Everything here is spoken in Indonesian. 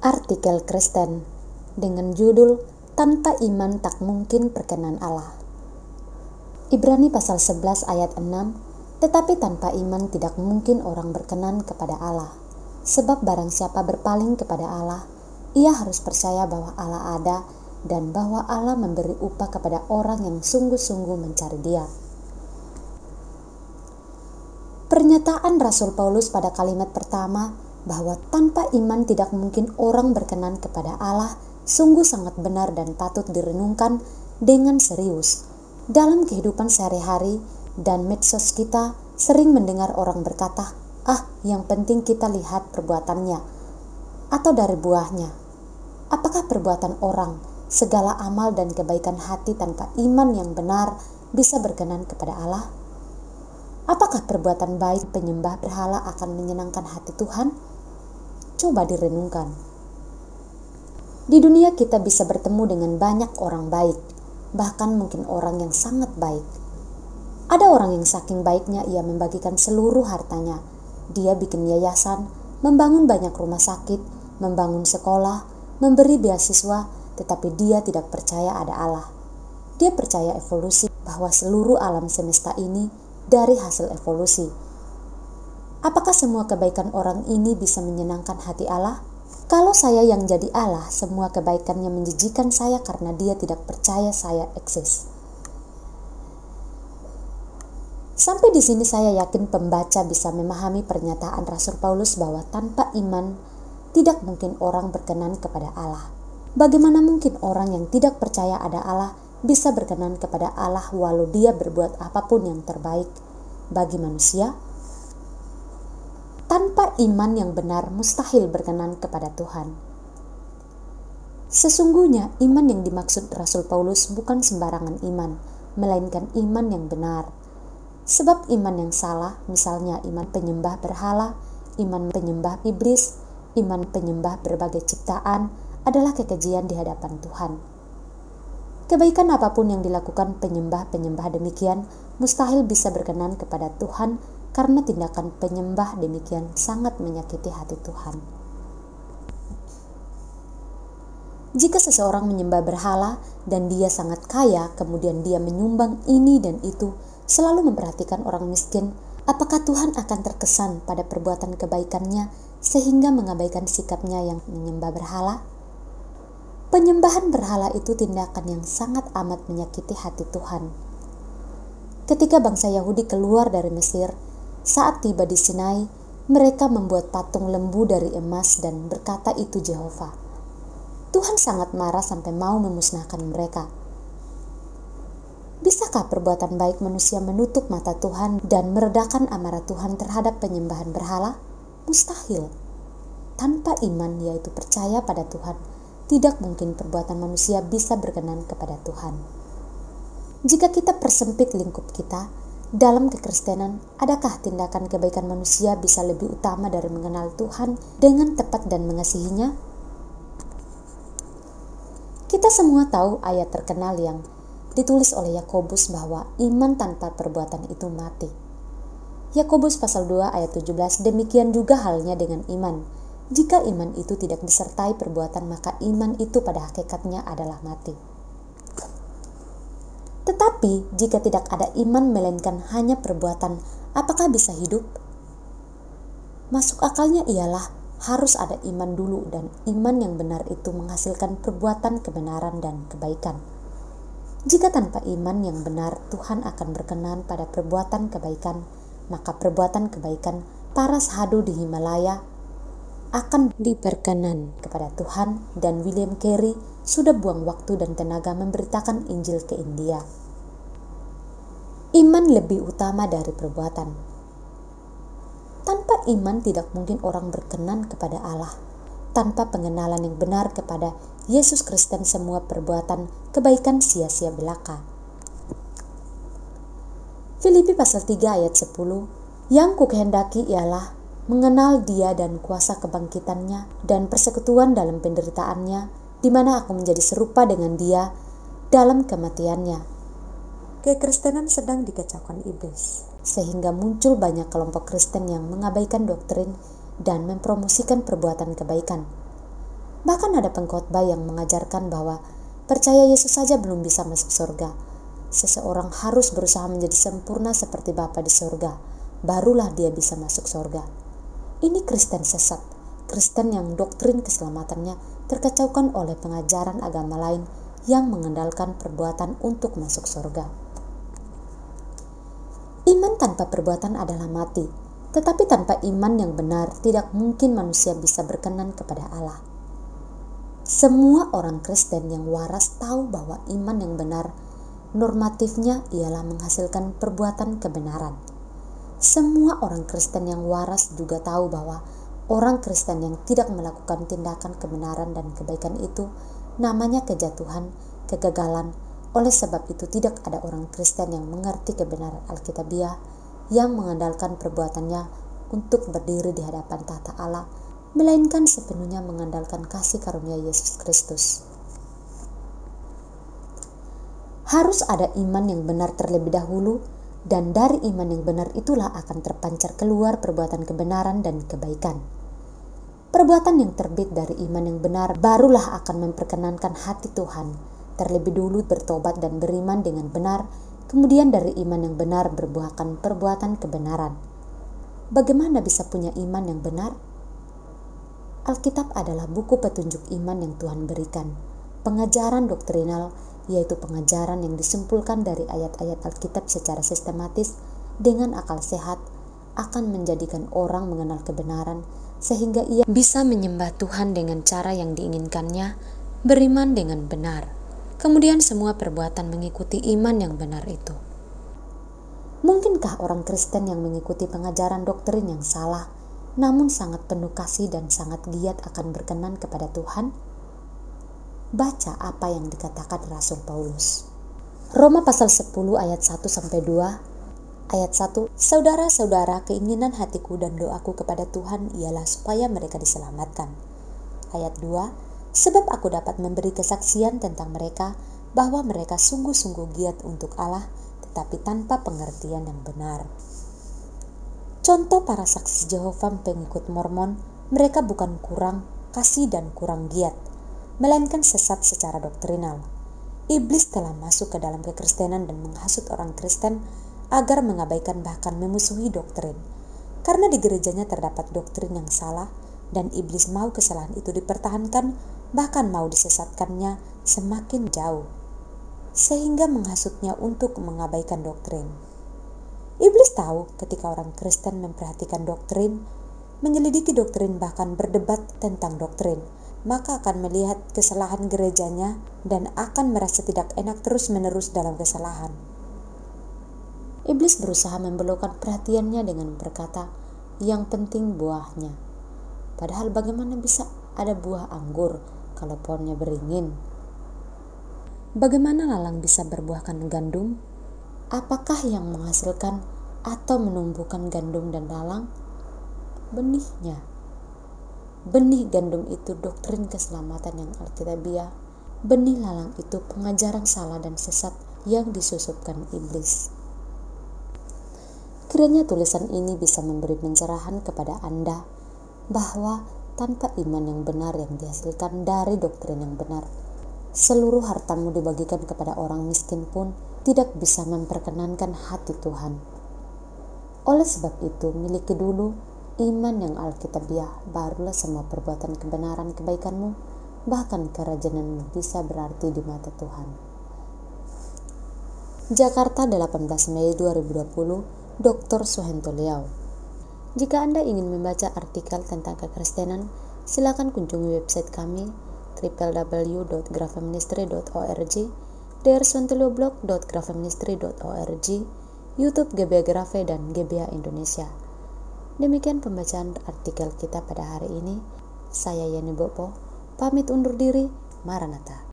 Artikel Kristen dengan judul Tanpa Iman Tak Mungkin Perkenan Allah. Ibrani pasal 11 ayat 6, tetapi tanpa iman tidak mungkin orang berkenan kepada Allah. Sebab barang siapa berpaling kepada Allah, ia harus percaya bahwa Allah ada dan bahwa Allah memberi upah kepada orang yang sungguh-sungguh mencari Dia. Pernyataan Rasul Paulus pada kalimat pertama bahwa tanpa iman tidak mungkin orang berkenan kepada Allah sungguh sangat benar dan patut direnungkan dengan serius. Dalam kehidupan sehari-hari dan medsos kita sering mendengar orang berkata, yang penting kita lihat perbuatannya atau dari buahnya. Apakah perbuatan orang, segala amal dan kebaikan hati tanpa iman yang benar bisa berkenan kepada Allah? Apakah perbuatan baik penyembah berhala akan menyenangkan hati Tuhan? Coba direnungkan. Di dunia kita bisa bertemu dengan banyak orang baik, bahkan mungkin orang yang sangat baik. Ada orang yang saking baiknya ia membagikan seluruh hartanya. Dia bikin yayasan, membangun banyak rumah sakit, membangun sekolah, memberi beasiswa, tetapi dia tidak percaya ada Allah. Dia percaya evolusi, bahwa seluruh alam semesta ini dari hasil evolusi. Apakah semua kebaikan orang ini bisa menyenangkan hati Allah? Kalau saya yang jadi Allah, semua kebaikannya menjijikan saya karena dia tidak percaya saya eksis. Sampai di sini saya yakin pembaca bisa memahami pernyataan Rasul Paulus bahwa tanpa iman tidak mungkin orang berkenan kepada Allah. Bagaimana mungkin orang yang tidak percaya ada Allah bisa berkenan kepada Allah walau dia berbuat apapun yang terbaik bagi manusia? Tanpa iman yang benar mustahil berkenan kepada Tuhan. Sesungguhnya iman yang dimaksud Rasul Paulus bukan sembarangan iman, melainkan iman yang benar. Sebab iman yang salah, misalnya iman penyembah berhala, iman penyembah iblis, iman penyembah berbagai ciptaan, adalah kekejian di hadapan Tuhan. Kebaikan apapun yang dilakukan penyembah-penyembah demikian mustahil bisa berkenan kepada Tuhan karena tindakan penyembah demikian sangat menyakiti hati Tuhan. Jika seseorang menyembah berhala dan dia sangat kaya, kemudian dia menyumbang ini dan itu, selalu memperhatikan orang miskin, apakah Tuhan akan terkesan pada perbuatan kebaikannya sehingga mengabaikan sikapnya yang menyembah berhala? Penyembahan berhala itu tindakan yang sangat amat menyakiti hati Tuhan. Ketika bangsa Yahudi keluar dari Mesir, saat tiba di Sinai, mereka membuat patung lembu dari emas dan berkata itu Jehovah. Tuhan sangat marah sampai mau memusnahkan mereka. Bisakah perbuatan baik manusia menutup mata Tuhan dan meredakan amarah Tuhan terhadap penyembahan berhala? Mustahil. Tanpa iman, yaitu percaya pada Tuhan, tidak mungkin perbuatan manusia bisa berkenan kepada Tuhan. Jika kita persempit lingkup kita, dalam kekristenan, adakah tindakan kebaikan manusia bisa lebih utama dari mengenal Tuhan dengan tepat dan mengasihinya? Kita semua tahu ayat terkenal yang ditulis oleh Yakobus bahwa iman tanpa perbuatan itu mati. Yakobus pasal 2 ayat 17, demikian juga halnya dengan iman. Jika iman itu tidak disertai perbuatan, maka iman itu pada hakikatnya adalah mati. Tetapi jika tidak ada iman melainkan hanya perbuatan, apakah bisa hidup? Masuk akalnya ialah harus ada iman dulu, dan iman yang benar itu menghasilkan perbuatan kebenaran dan kebaikan. Jika tanpa iman yang benar Tuhan akan berkenan pada perbuatan kebaikan, maka perbuatan kebaikan para sahadu di Himalaya akan diperkenan kepada Tuhan, dan William Carey sudah buang waktu dan tenaga memberitakan Injil ke India. Iman lebih utama dari perbuatan. Tanpa iman tidak mungkin orang berkenan kepada Allah. Tanpa pengenalan yang benar kepada Yesus Kristus, semua perbuatan kebaikan sia-sia belaka. Filipi pasal 3 ayat 10, yang kukehendaki ialah mengenal Dia dan kuasa kebangkitannya dan persekutuan dalam penderitaannya, di mana aku menjadi serupa dengan Dia dalam kematiannya. Kekristenan sedang dikacaukan iblis, sehingga muncul banyak kelompok Kristen yang mengabaikan doktrin dan mempromosikan perbuatan kebaikan. Bahkan ada pengkhotbah yang mengajarkan bahwa percaya Yesus saja belum bisa masuk surga. Seseorang harus berusaha menjadi sempurna seperti Bapa di surga, barulah dia bisa masuk surga. Ini Kristen sesat, Kristen yang doktrin keselamatannya terkacaukan oleh pengajaran agama lain yang mengandalkan perbuatan untuk masuk surga. Iman tanpa perbuatan adalah mati, tetapi tanpa iman yang benar tidak mungkin manusia bisa berkenan kepada Allah. Semua orang Kristen yang waras tahu bahwa iman yang benar normatifnya ialah menghasilkan perbuatan kebenaran. Semua orang Kristen yang waras juga tahu bahwa orang Kristen yang tidak melakukan tindakan kebenaran dan kebaikan itu namanya kejatuhan, kegagalan. Oleh sebab itu tidak ada orang Kristen yang mengerti kebenaran Alkitabiah yang mengandalkan perbuatannya untuk berdiri di hadapan tahta Allah, melainkan sepenuhnya mengandalkan kasih karunia Yesus Kristus. Harus ada iman yang benar terlebih dahulu, dan dari iman yang benar itulah akan terpancar keluar perbuatan kebenaran dan kebaikan. Perbuatan yang terbit dari iman yang benar barulah akan memperkenankan hati Tuhan. Terlebih dulu bertobat dan beriman dengan benar, kemudian dari iman yang benar berbuahkan perbuatan kebenaran. Bagaimana bisa punya iman yang benar? Alkitab adalah buku petunjuk iman yang Tuhan berikan. Pengajaran doktrinal, yaitu pengajaran yang disimpulkan dari ayat-ayat Alkitab secara sistematis dengan akal sehat, akan menjadikan orang mengenal kebenaran sehingga ia bisa menyembah Tuhan dengan cara yang diinginkannya, beriman dengan benar. Kemudian semua perbuatan mengikuti iman yang benar itu. Mungkinkah orang Kristen yang mengikuti pengajaran doktrin yang salah, namun sangat penuh kasih dan sangat giat akan berkenan kepada Tuhan? Baca apa yang dikatakan Rasul Paulus. Roma pasal 10 ayat 1-2. Ayat 1, saudara-saudara, keinginan hatiku dan doaku kepada Tuhan ialah supaya mereka diselamatkan. Ayat 2, sebab aku dapat memberi kesaksian tentang mereka bahwa mereka sungguh-sungguh giat untuk Allah, tetapi tanpa pengertian yang benar. Contoh para saksi Yehova pengikut Mormon, mereka bukan kurang kasih dan kurang giat, melainkan sesat secara doktrinal. Iblis telah masuk ke dalam kekristenan dan menghasut orang Kristen agar mengabaikan bahkan memusuhi doktrin. Karena di gerejanya terdapat doktrin yang salah, dan iblis mau kesalahan itu dipertahankan, bahkan mau disesatkannya semakin jauh, sehingga menghasutnya untuk mengabaikan doktrin. Iblis tahu ketika orang Kristen memperhatikan doktrin, menyelidiki doktrin bahkan berdebat tentang doktrin, maka akan melihat kesalahan gerejanya dan akan merasa tidak enak terus-menerus dalam kesalahan. Iblis berusaha membelokkan perhatiannya dengan berkata, yang penting buahnya. Padahal bagaimana bisa ada buah anggur kalau pohonnya beringin? Bagaimana lalang bisa berbuahkan gandum? Apakah yang menghasilkan atau menumbuhkan gandum dan lalang? Benihnya. Benih gandum itu doktrin keselamatan yang alkitabiah. Benih lalang itu pengajaran salah dan sesat yang disusupkan iblis. Kiranya tulisan ini bisa memberi pencerahan kepada Anda bahwa tanpa iman yang benar yang dihasilkan dari doktrin yang benar, seluruh hartamu dibagikan kepada orang miskin pun tidak bisa memperkenankan hati Tuhan. Oleh sebab itu, miliki dulu iman yang alkitabiah, barulah semua perbuatan kebenaran kebaikanmu, bahkan kerajinanmu bisa berarti di mata Tuhan. Jakarta, 18 Mei 2020, Dr. Suhento Liao. Jika Anda ingin membaca artikel tentang kekristenan, silakan kunjungi website kami www.grafeministry.org, drswantelioblog.grafeministry.org, YouTube GBA Grafe dan GBA Indonesia. Demikian pembacaan artikel kita pada hari ini. Saya Yani Bopo, pamit undur diri. Maranatha.